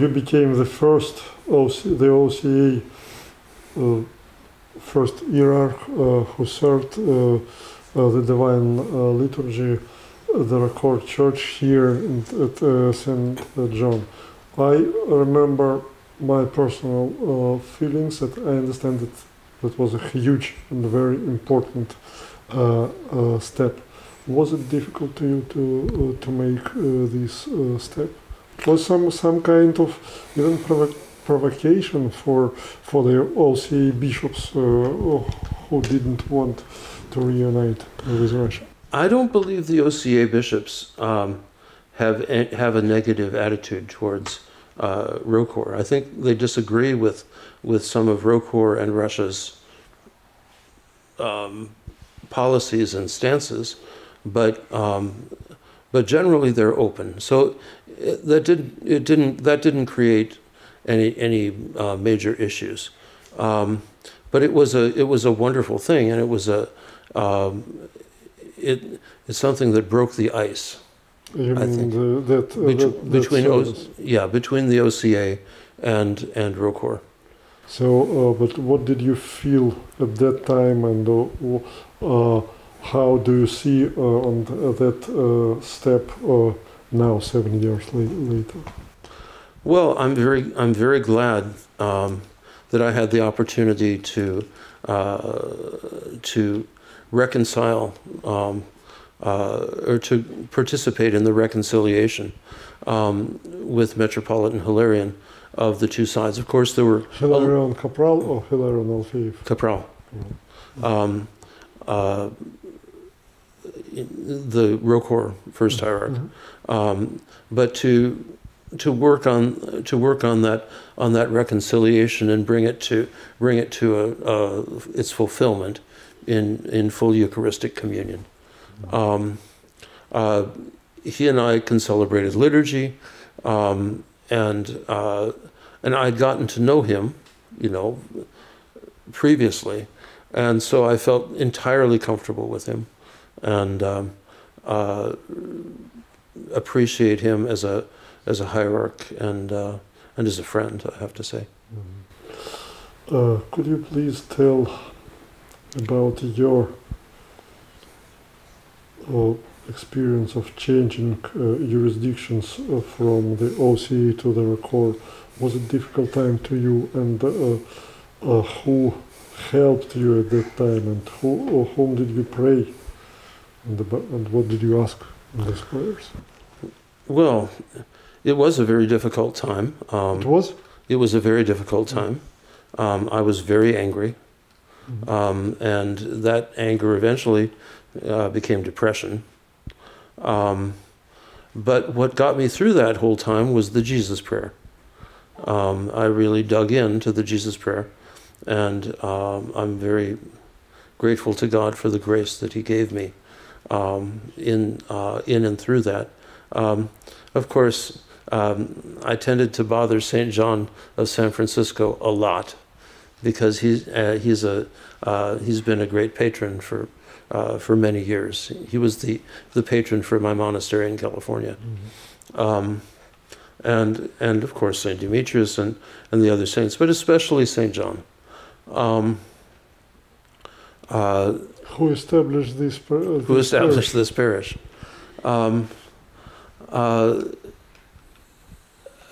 became the first the OCA first hierarch who served the Divine Liturgy, the Record Church here at St. John. I remember my personal feelings that I understand that was a huge and very important step. Was it difficult to you to make this step? It was some kind of even provocation for the OCA bishops who didn't want to reunite with Russia. I don't believe the OCA bishops have a negative attitude towards ROCOR. I think they disagree with some of ROCOR and Russia's policies and stances, but generally they're open. So that didn't create any major issues. But it was a wonderful thing, and it was it's something that broke the ice. You mean between the OCA and ROCOR. So, but what did you feel at that time, and how do you see on that step now, 7 years later? Well, I'm very glad that I had the opportunity to reconcile or to participate in the reconciliation with Metropolitan Hilarion of the two sides. Of course, there were Hilarion Capral or Hilarion Alfeev? Capral. The ROCOR first hierarch, but to work on that reconciliation and bring it to its fulfillment in full Eucharistic communion. He and I can celebrated liturgy, and I'd gotten to know him, you know, previously, and so I felt entirely comfortable with him, and appreciate him as a hierarch and as a friend, I have to say. Could you please tell about your experience of changing jurisdictions from the OCA to the ROCOR? Was it a difficult time to you, and who helped you at that time, and whom did you pray, and what did you ask in those prayers? Well, it was a very difficult time. It was? It was a very difficult time. I was very angry, and that anger eventually became depression. But what got me through that whole time was the Jesus prayer. I really dug into the Jesus prayer, and I'm very grateful to God for the grace that He gave me in and through that. Of course, I tended to bother St. John of San Francisco a lot because he's been a great patron for many years. He was the patron for my monastery in California. Mm-hmm. And of course St. Demetrius and the other saints, but especially St. John. Who established this parish? Who established this parish.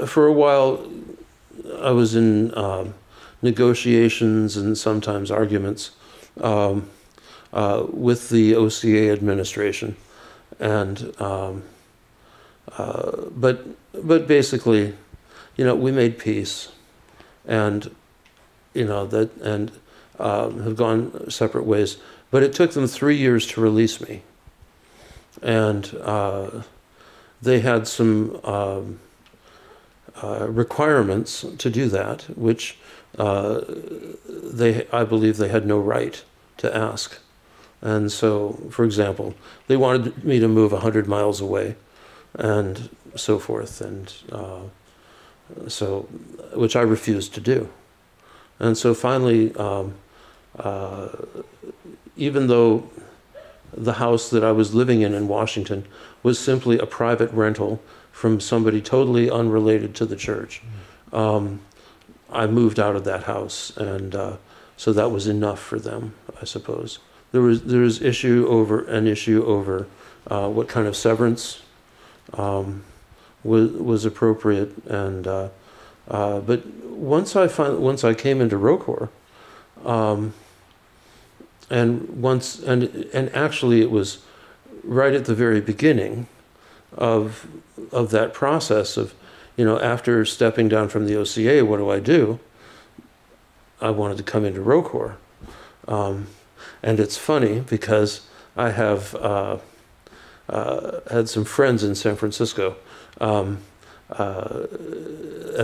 For a while, I was in negotiations and sometimes arguments with the OCA administration, and but basically, we made peace, and have gone separate ways. But it took them 3 years to release me, and they had some requirements to do that, which I believe they had no right to ask. And so, for example, they wanted me to move 100 miles away, and so forth, and which I refused to do. And so finally, even though the house that I was living in Washington was simply a private rental from somebody totally unrelated to the church, I moved out of that house, and so that was enough for them, I suppose. There was an issue over what kind of severance was appropriate, and but once I came into ROCOR, and actually it was right at the very beginning of that process of, after stepping down from the OCA, what do? I wanted to come into ROCOR. And it's funny because I have had some friends in San Francisco. At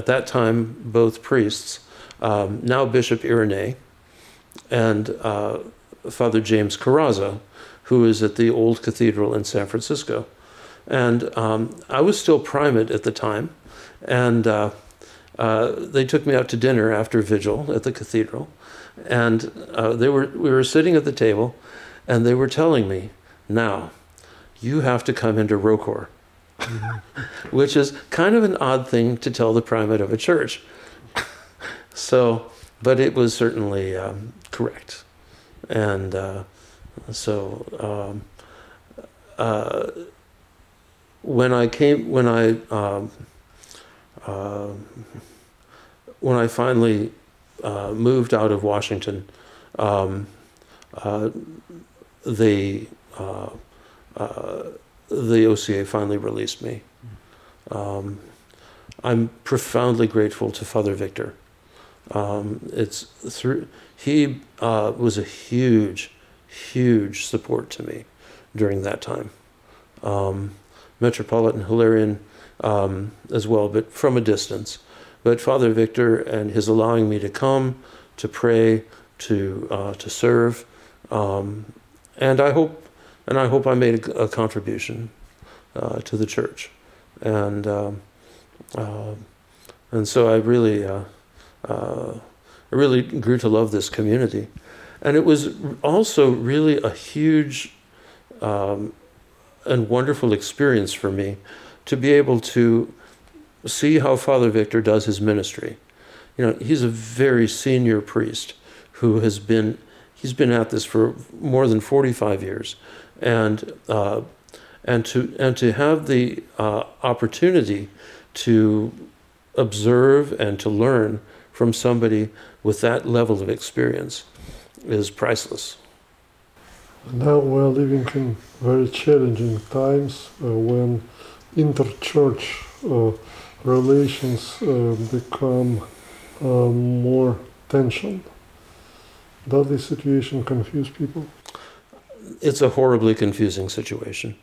that time, both priests, now Bishop Irenei, and Father James Carrazza, who is at the old cathedral in San Francisco. And I was still primate at the time, and they took me out to dinner after vigil at the cathedral, and we were sitting at the table, and they were telling me, now, you have to come into ROCOR, which is kind of an odd thing to tell the primate of a church. So, but it was certainly correct. And when I finally moved out of Washington, the OCA finally released me. I'm profoundly grateful to Father Victor. He was a huge support to me during that time. Metropolitan Hilarion as well, but from a distance. But Father Victor and his allowing me to come, to pray, to serve, and I hope I made a contribution to the church, and so I really grew to love this community, and it was also really a huge and wonderful experience for me to be able to see how Father Victor does his ministry. He's a very senior priest who he's been at this for more than 45 years, and to have the opportunity to observe and to learn from somebody with that level of experience is priceless. Now we're living in very challenging times when inter-church relations become more tension. Does this situation confuse people? It's a horribly confusing situation,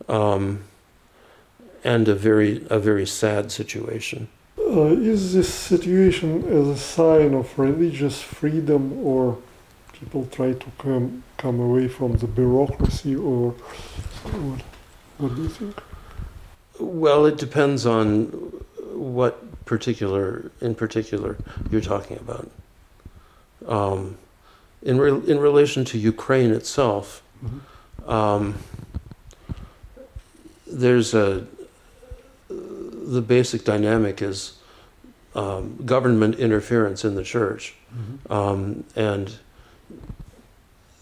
and a very sad situation. Is this situation as a sign of religious freedom, or people try to come away from the bureaucracy, or what do you think? Well, it depends on what in particular you're talking about. In relation to Ukraine itself, there's the basic dynamic is government interference in the church, and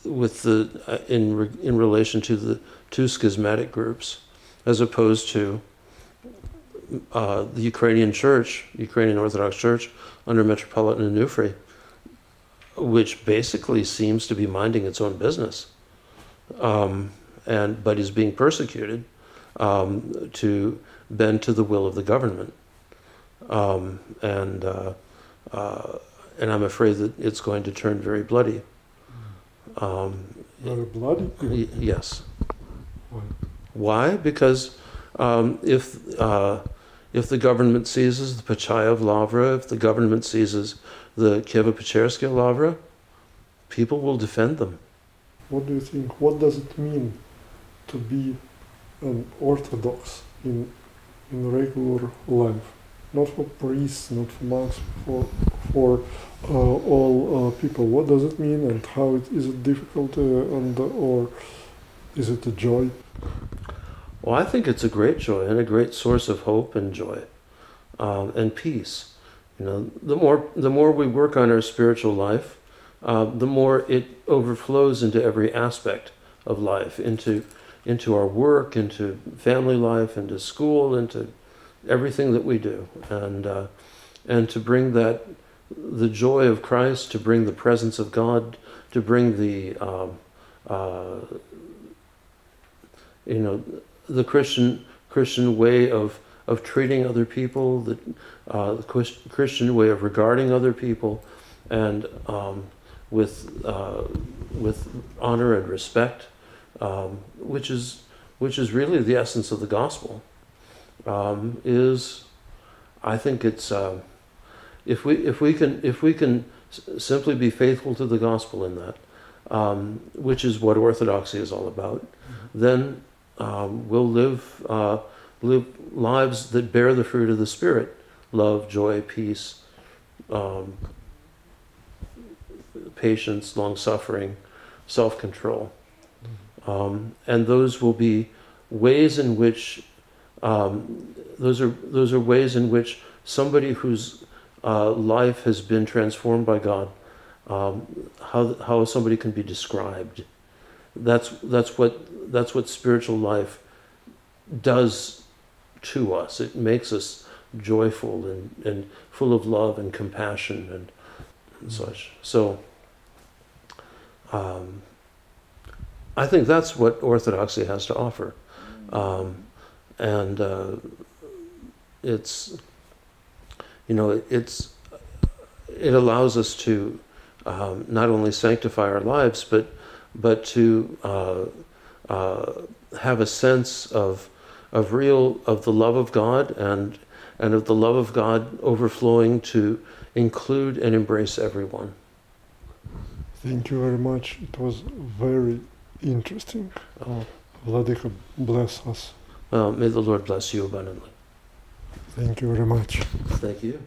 with in relation to the two schismatic groups, as opposed to the Ukrainian Church, Ukrainian Orthodox Church under Metropolitan Onufry, which basically seems to be minding its own business, but is being persecuted to bend to the will of the government, and I'm afraid that it's going to turn very bloody. Very bloody? Yes. Why? Why? Because if the government seizes the Pachayev Lavra, if the government seizes the Kievo-Pechersky Lavra, people will defend them. What do you think? What does it mean to be an Orthodox in regular life? Not for priests, not for monks, for all people. What does it mean, and how is it difficult, or is it a joy? Well, I think it's a great joy and a great source of hope and joy, and peace. You know, the more we work on our spiritual life, the more it overflows into every aspect of life, into our work, into family life, into school, into everything that we do, and to bring the joy of Christ, to bring the presence of God, to bring the the Christian way of treating other people, the Christian way of regarding other people, and with honor and respect, which is really the essence of the gospel. I think it's if we can simply be faithful to the gospel in that, which is what Orthodoxy is all about, then we'll live lives that bear the fruit of the Spirit: love, joy, peace, patience, long-suffering, self-control, and those will be ways in which those are ways in which somebody whose life has been transformed by God, how somebody can be described. That's what spiritual life does to us. It makes us joyful and full of love and compassion and such. So I think that's what Orthodoxy has to offer. And it allows us to not only sanctify our lives, but to have a sense of the love of God, and of the love of God overflowing to include and embrace everyone. Thank you very much. It was very interesting. Vladika, bless us. May the Lord bless you abundantly. Thank you very much. Thank you.